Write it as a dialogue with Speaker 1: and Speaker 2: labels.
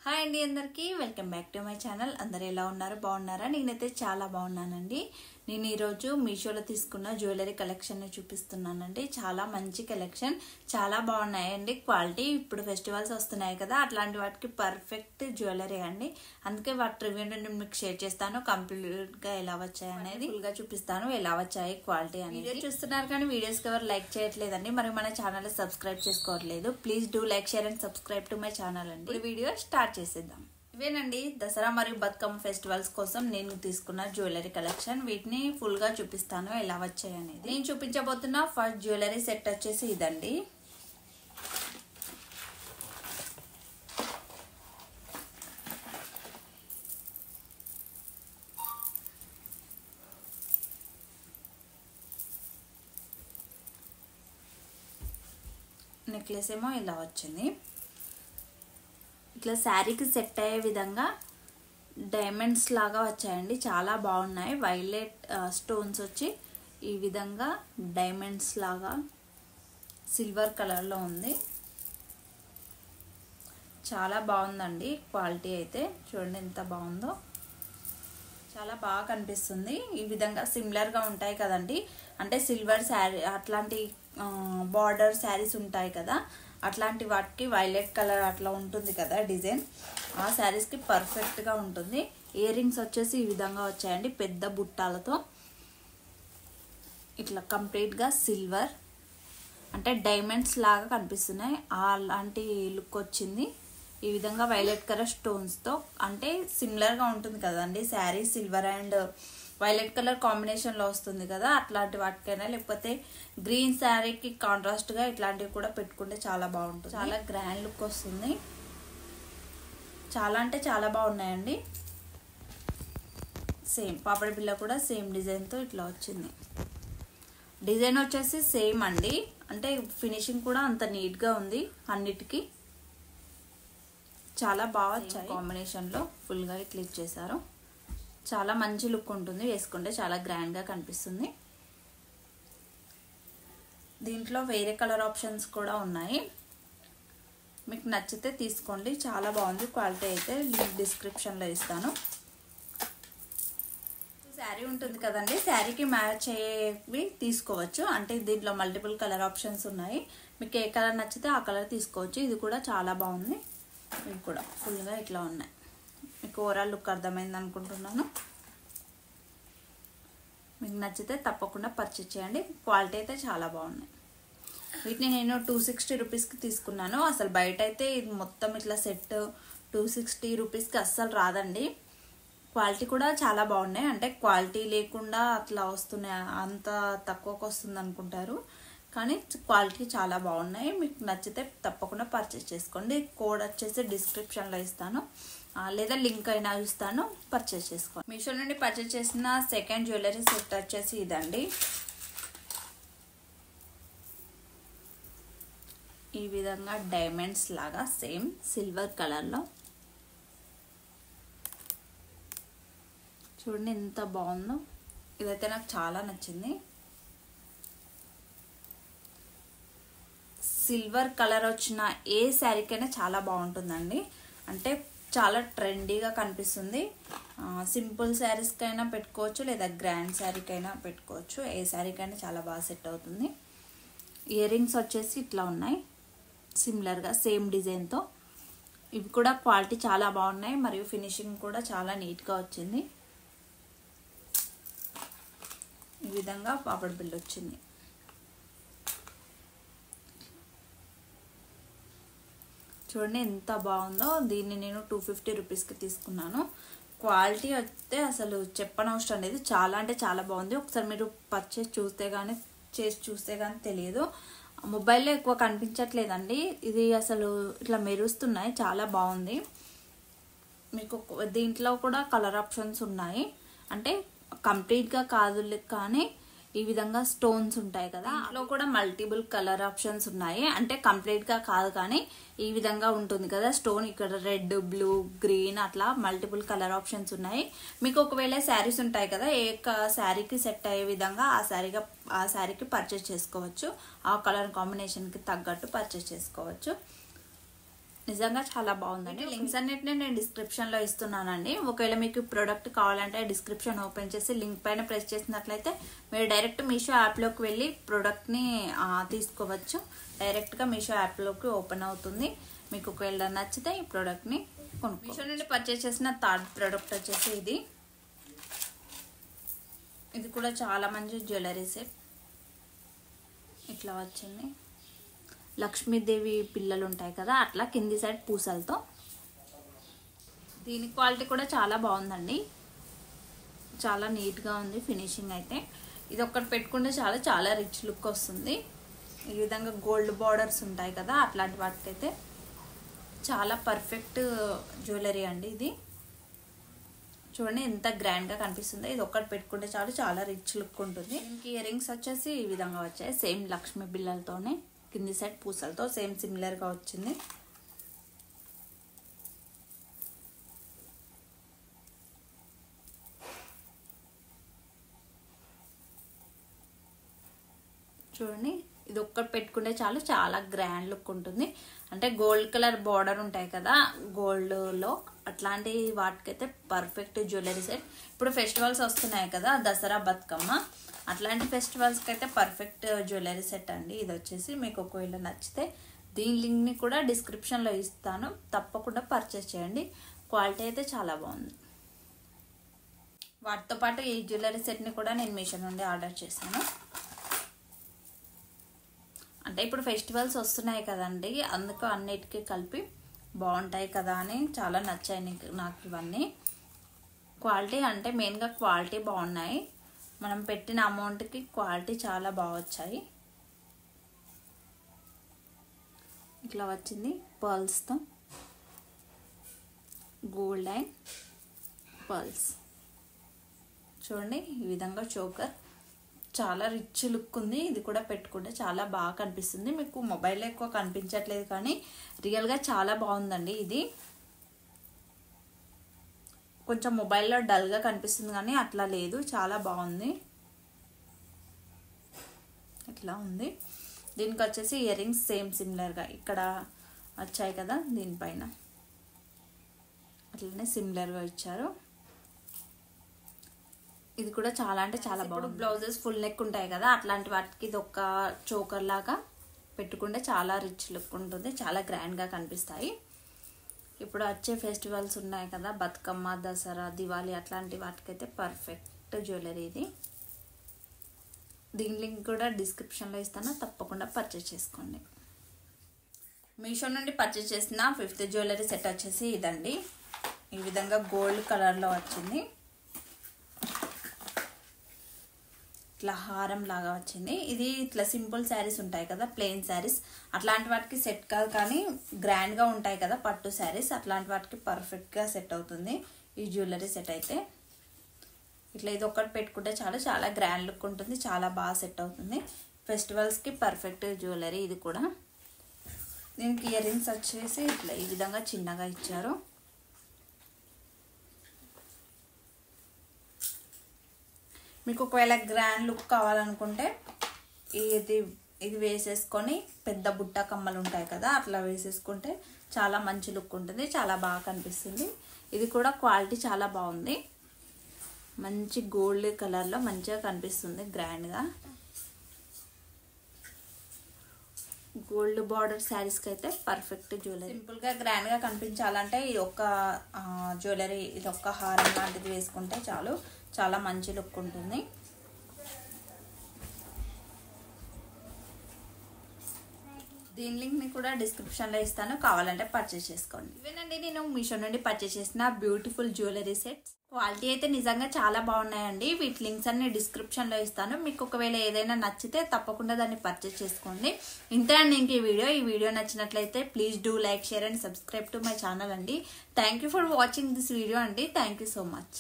Speaker 1: Hi అండి అందరికీ welcome back to my channel. అందరు ఎలా ఉన్నారు? బాగున్నారా? నేనైతే చాలా బాగున్నానండి. నేను ఈరోజు మీషోలో తీసుకున్న జ్యువెలరీ కలెక్షన్ చూపిస్తున్నానండి. చాలా మంచి కలెక్షన్, చాలా బాగున్నాయండి. క్వాలిటీ ఇప్పుడు ఫెస్టివల్స్ వస్తున్నాయి కదా, అట్లాంటి వాటికి పర్ఫెక్ట్ జ్యువెలరీ అండి. అందుకే వాటి రివ్యూ నేను మీకు షేర్ చేస్తాను. కంప్లీట్గా ఎలా వచ్చాయి అనేది ఫుల్గా చూపిస్తాను, ఎలా వచ్చాయి క్వాలిటీ అనేది. వీడియో చూస్తున్నారు కానీ వీడియోస్కి ఎవరు లైక్ చేయట్లేదండి. మరి మన ఛానల్ సబ్స్క్రైబ్ చేసుకోవట్లేదు. Please do like, share and subscribe to my channel అండి. ఇప్పుడు వీడియో స్టార్ట్ చేసేద్దాం. ఇవేనండి దసరా మరియు బతుకమ్మ ఫెస్టివల్స్ కోసం నేను తీసుకున్న జ్యువెలరీ కలెక్షన్. వీటిని ఫుల్ గా చూపిస్తాను ఎలా వచ్చాయి అనేది. నేను చూపించబోతున్న ఫస్ట్ జ్యువెలరీ సెట్ వచ్చేసి ఇదండి. నెక్లెస్ ఏమో ఇలా వచ్చింది. ఇట్లా శారీకి సెట్ అయ్యే విధంగా డైమండ్స్ లాగా వచ్చాయండి. చాలా బాగున్నాయి. వైలెట్ స్టోన్స్ వచ్చి ఈ విధంగా డైమండ్స్ లాగా సిల్వర్ కలర్లో ఉంది. చాలా బాగుందండి క్వాలిటీ అయితే. చూడండి ఎంత బాగుందో, చాలా బాగా కనిపిస్తుంది. ఈ విధంగా సిమిలర్గా ఉంటాయి కదండి, అంటే సిల్వర్ శారీ అట్లాంటి బార్డర్ శారీస్ ఉంటాయి కదా, అట్లాంటి వాటికి వైలెట్ కలర్ అట్లా ఉంటుంది కదా డిజైన్, ఆ శారీస్కి పర్ఫెక్ట్గా ఉంటుంది. ఇయర్ రింగ్స్ వచ్చేసి ఈ విధంగా వచ్చాయండి, పెద్ద బుట్టాలతో. ఇట్లా కంప్లీట్గా సిల్వర్ అంటే డైమండ్స్ లాగా కనిపిస్తున్నాయి, అలాంటి లుక్ వచ్చింది. ఈ విధంగా వైలెట్ కలర్ స్టోన్స్తో, అంటే సిమిలర్గా ఉంటుంది కదండి sari, silver and violet colour కాంబినేషన్లో వస్తుంది కదా, అట్లాంటి వాటికైనా లేకపోతే గ్రీన్ శారీకి కాంట్రాస్ట్గా ఇట్లాంటివి కూడా పెట్టుకుంటే చాలా బాగుంటుంది. చాలా గ్రాండ్ లుక్ వస్తుంది. చాలా అంటే చాలా బాగున్నాయండి. సేమ్ పాపడి బిల్ల కూడా సేమ్ డిజైన్తో ఇట్లా వచ్చింది. డిజైన్ వచ్చేసి సేమ్ అండి, అంటే ఫినిషింగ్ కూడా అంత నీట్గా ఉంది. అన్నిటికీ చాలా బాగా వచ్చాయి. కాంబినేషన్లో ఫుల్గా ఇట్లా ఇచ్చేసారు. చాలా మంచి లుక్ ఉంటుంది, వేసుకుంటే చాలా గ్రాండ్గా కనిపిస్తుంది. దీంట్లో వేరే కలర్ ఆప్షన్స్ కూడా ఉన్నాయి, మీకు నచ్చితే తీసుకోండి. చాలా బాగుంది క్వాలిటీ అయితే. లింక్ డిస్క్రిప్షన్లో ఇస్తాను. శారీ ఉంటుంది కదండి, శారీకి మ్యాచ్ అయ్యేవి తీసుకోవచ్చు. అంటే దీంట్లో మల్టిపుల్ కలర్ ఆప్షన్స్ ఉన్నాయి, మీకు ఏ కలర్ నచ్చితే ఆ కలర్ తీసుకోవచ్చు. ఇది కూడా చాలా బాగుంది. ఇవి కూడా ఫుల్గా ఇట్లా ఉన్నాయి. మీకు ఓవరాల్ లుక్ అర్థమైంది అనుకుంటున్నాను. మీకు నచ్చితే తప్పకుండా పర్చేస్ చేయండి. క్వాలిటీ అయితే చాలా బాగున్నాయి. వీటిని నేను 260 రూపీస్కి తీసుకున్నాను. అసలు బయట అయితే ఇది మొత్తం ఇట్లా సెట్ 260 రూపీస్కి అస్సలు రాదండి. క్వాలిటీ కూడా చాలా బాగున్నాయి, అంటే క్వాలిటీ లేకుండా అట్లా వస్తున్నాయి, అంత తక్కువకు వస్తుంది అనుకుంటారు, కానీ క్వాలిటీ చాలా బాగున్నాయి. మీకు నచ్చితే తప్పకుండా పర్చేస్ చేసుకోండి. కోడ్ వచ్చేసి డిస్క్రిప్షన్లో ఇస్తాను, లేదా లింక్ అయినా ఇస్తాను, పర్చేస్ చేసుకోండి. మీషో నుండి పర్చేస్ చేసిన సెకండ్ జ్యువెలరీ సెట్ వచ్చేసి ఇదండి. ఈ విధంగా డైమండ్స్ లాగా సేమ్ సిల్వర్ కలర్లో చూడండి ఎంత బాగుందో. ఇదైతే నాకు చాలా నచ్చింది. సిల్వర్ కలర్ వచ్చిన ఏ శారీకైనా చాలా బాగుంటుందండి, అంటే చాలా ట్రెండీగా కనిపిస్తుంది. సింపుల్ శారీస్కైనా పెట్టుకోవచ్చు, లేదా గ్రాండ్ శారీకైనా పెట్టుకోవచ్చు. ఏ శారీకైనా చాలా బాగా సెట్ అవుతుంది. ఇయర్ రింగ్స్ వచ్చేసి ఇట్లా ఉన్నాయి, సిమిలర్గా సేమ్ డిజైన్తో. ఇవి కూడా క్వాలిటీ చాలా బాగున్నాయి, మరియు ఫినిషింగ్ కూడా చాలా నీట్గా వచ్చింది. ఈ విధంగా పాపడి బిల్ వచ్చింది. చూడండి ఎంత బాగుందో. దీన్ని నేను 250 రూపీస్కి తీసుకున్నాను. క్వాలిటీ అయితే అసలు చెప్పనవసరం లేదు, చాలా అంటే చాలా బాగుంది. ఒకసారి మీరు పర్చేస్ చేసి చూస్తే కానీ తెలియదు. మొబైల్లో ఎక్కువ కనిపించట్లేదండి, ఇది అసలు ఇట్లా మెరుస్తున్నాయి, చాలా బాగుంది. మీకు దీంట్లో కూడా కలర్ ఆప్షన్స్ ఉన్నాయి, అంటే కంప్లీట్గా కాదు కానీ ఈ విధంగా స్టోన్స్ ఉంటాయి కదా, అందులో కూడా మల్టిపుల్ కలర్ ఆప్షన్స్ ఉన్నాయి. అంటే కంప్లీట్గా కాదు కానీ ఈ విధంగా ఉంటుంది కదా స్టోన్, ఇక్కడ రెడ్, బ్లూ, గ్రీన్ అట్లా మల్టిపుల్ కలర్ ఆప్షన్స్ ఉన్నాయి. మీకు ఒకవేళ శారీస్ ఉంటాయి కదా, ఏ శారీకి సెట్ అయ్యే విధంగా ఆ శారీకి పర్చేస్ చేసుకోవచ్చు. ఆ కలర్ కాంబినేషన్కి తగ్గట్టు పర్చేస్ చేసుకోవచ్చు. నిజంగా చాలా బాగుందండి. లింక్స్ అన్నిటిని నేను డిస్క్రిప్షన్లో ఇస్తున్నానండి. ఒకవేళ మీకు ప్రోడక్ట్ కావాలంటే డిస్క్రిప్షన్ ఓపెన్ చేసి లింక్ పైన ప్రెస్ చేసినట్లయితే మీరు డైరెక్ట్ మీషో యాప్లోకి వెళ్ళి ప్రోడక్ట్ని తీసుకోవచ్చు. డైరెక్ట్గా మీషో యాప్లోకి ఓపెన్ అవుతుంది. మీకు ఒకవేళ నచ్చితే ఈ ప్రోడక్ట్ని కొనుక్కో. మీషో నుండి పర్చేస్ చేసిన థర్డ్ ప్రోడక్ట్ వచ్చేసి ఇది కూడా చాలా మంచి జ్యువెలరీ సెట్. ఇట్లా వచ్చింది. లక్ష్మీదేవి పిల్లలు ఉంటాయి కదా, అట్లా కింది సైడ్ పూసలతో. దీని క్వాలిటీ కూడా చాలా బాగుందండి. చాలా నీట్గా ఉంది ఫినిషింగ్ అయితే. ఇది ఒక్కటి పెట్టుకుంటే చాలా రిచ్ లుక్ వస్తుంది. ఈ విధంగా గోల్డ్ బార్డర్స్ ఉంటాయి కదా, అట్లాంటి వాటికైతే చాలా పర్ఫెక్ట్ జ్యువెలరీ అండి. ఇది చూడండి ఎంత గ్రాండ్గా కనిపిస్తుంది. ఇది ఒక్కటి పెట్టుకుంటే చాలా రిచ్ లుక్ ఉంటుంది. దీనికి ఇయర్ రింగ్స్ వచ్చేసి ఈ విధంగా వచ్చాయి. సేమ్ లక్ష్మీ బిళ్ళలతోనే కింది సైడ్ పూసలతో సేమ్ సిమిలర్గా వచ్చింది. చూడండి ఇది ఒక్కటి పెట్టుకుంటే చాలా గ్రాండ్ లుక్ ఉంటుంది. అంటే గోల్డ్ కలర్ బార్డర్ ఉంటాయి కదా గోల్డ్లో, అట్లాంటి వాటికైతే పర్ఫెక్ట్ జ్యువెలరీ సెట్. ఇప్పుడు ఫెస్టివల్స్ వస్తున్నాయి కదా, దసరా బతుకమ్మ, అట్లాంటి ఫెస్టివల్స్కి అయితే పర్ఫెక్ట్ జ్యువెలరీ సెట్ అండి. ఇది వచ్చేసి మీకు ఒకవేళ నచ్చితే దీని లింక్ని కూడా డిస్క్రిప్షన్లో ఇస్తాను, తప్పకుండా పర్చేస్ చేయండి. క్వాలిటీ అయితే చాలా బాగుంది. వాటితో పాటు ఈ జ్యువెలరీ సెట్ని కూడా నేను మీషో నుండి ఆర్డర్ చేశాను. అంటే ఇప్పుడు ఫెస్టివల్స్ వస్తున్నాయి కదండి, అందుకు అన్నిటికీ కలిపి బాగుంటాయి కదా అని చాలా నచ్చాయి నాకు ఇవన్నీ. క్వాలిటీ అంటే మెయిన్గా క్వాలిటీ బాగున్నాయి. మనం పెట్టిన అమౌంట్కి క్వాలిటీ చాలా బాగా వచ్చాయి. ఇట్లా వచ్చింది పర్ల్స్తో, గోల్డ్ అండ్ పర్ల్స్. చూడండి ఈ విధంగా చోకర్ చాలా రిచ్ లుక్ ఉంది. ఇది కూడా పెట్టుకుంటే చాలా బాగా కనిపిస్తుంది. మీకు మొబైల్లో ఎక్కువ కనిపించట్లేదు కానీ రియల్గా చాలా బాగుందండి. ఇది కొంచెం మొబైల్లో డల్గా కనిపిస్తుంది కానీ అట్లా లేదు, చాలా బాగుంది. ఇట్లా ఉంది. దీనికి వచ్చేసి ఇయర్ రింగ్స్ సేమ్ సిమిలర్గా ఇక్కడ వచ్చాయి కదా, దీనిపైన అట్లనే సిమిలర్గా ఇచ్చారు. ఇది కూడా చాలా బాగుంది. బ్లౌజెస్ ఫుల్ నెక్ ఉంటాయి కదా, అట్లాంటి వాటికి ఇది ఒక చోకర్ లాగా పెట్టుకుంటే చాలా రిచ్ లుక్ ఉంటుంది, చాలా గ్రాండ్గా కనిపిస్తాయి. ఇప్పుడు వచ్చే ఫెస్టివల్స్ ఉన్నాయి కదా, బతుకమ్మ, దసరా, దివాళీ, అట్లాంటి వాటికైతే పర్ఫెక్ట్ జ్యువెలరీ ఇది. దీని లింక్ కూడా డిస్క్రిప్షన్లో ఇస్తాను, తప్పకుండా పర్చేస్ చేసుకోండి. మీషో నుండి పర్చేస్ చేసిన 5th జ్యువెలరీ సెట్ వచ్చేసి ఇదండి. ఈ విధంగా గోల్డ్ కలర్లో వచ్చింది. ఇట్లా హారం లాగా వచ్చింది. ఇది ఇట్లా సింపుల్ శారీస్ ఉంటాయి కదా, ప్లెయిన్ శారీస్, అట్లాంటి వాటికి సెట్ కాదు కానీ గ్రాండ్గా ఉంటాయి కదా పట్టు శారీస్, అట్లాంటి వాటికి పర్ఫెక్ట్గా సెట్ అవుతుంది ఈ జ్యువెలరీ సెట్ అయితే. ఇట్లా ఇది ఒక్కటి పెట్టుకుంటే చాలా గ్రాండ్ లుక్ ఉంటుంది, చాలా బాగా సెట్ అవుతుంది. ఫెస్టివల్స్కి పర్ఫెక్ట్ జ్యువెలరీ ఇది కూడా. దీనికి ఇయర్ రింగ్స్ వచ్చేసి ఇట్లా ఈ విధంగా చిన్నగా ఇచ్చారు. మీకు ఒకవేళ గ్రాండ్ లుక్ కావాలనుకుంటే ఇది వేసేసుకొని పెద్ద బుట్ట కమ్మలు ఉంటాయి కదా, అట్లా వేసేసుకుంటే చాలా మంచి లుక్ ఉంటుంది, చాలా బాగా కనిపిస్తుంది. ఇది కూడా క్వాలిటీ చాలా బాగుంది. మంచి గోల్డ్ కలర్లో మంచిగా కనిపిస్తుంది గ్రాండ్గా. గోల్డ్ బార్డర్ శారీస్కి అయితే పర్ఫెక్ట్ జ్యువెలరీ. సింపుల్గా గ్రాండ్గా కనిపించాలంటే ఈ ఒక్క జ్యువెలరీ, ఇది ఒక్క హారం లాంటిది వేసుకుంటే చాలా మంచి లుక్ ఉంటుంది. దీని లింక్ని కూడా డిస్క్రిప్షన్లో ఇస్తాను, కావాలంటే పర్చేస్ చేసుకోండి. ఇవేనండి నేను మీషో నుండి పర్చేస్ చేసిన బ్యూటిఫుల్ జ్యువెలరీ సెట్స్. క్వాలిటీ అయితే నిజంగా చాలా బాగున్నాయండి. వీటి లింక్స్ అన్ని డిస్క్రిప్షన్లో ఇస్తాను. మీకు ఒకవేళ ఏదైనా నచ్చితే తప్పకుండా దాన్ని పర్చేస్ చేసుకోండి. ఇంతే అండి ఇంక ఈ వీడియో నచ్చినట్లయితే please do like, share and subscribe to my channel అండి. Thank you for watching this video అండి. Thank you so much.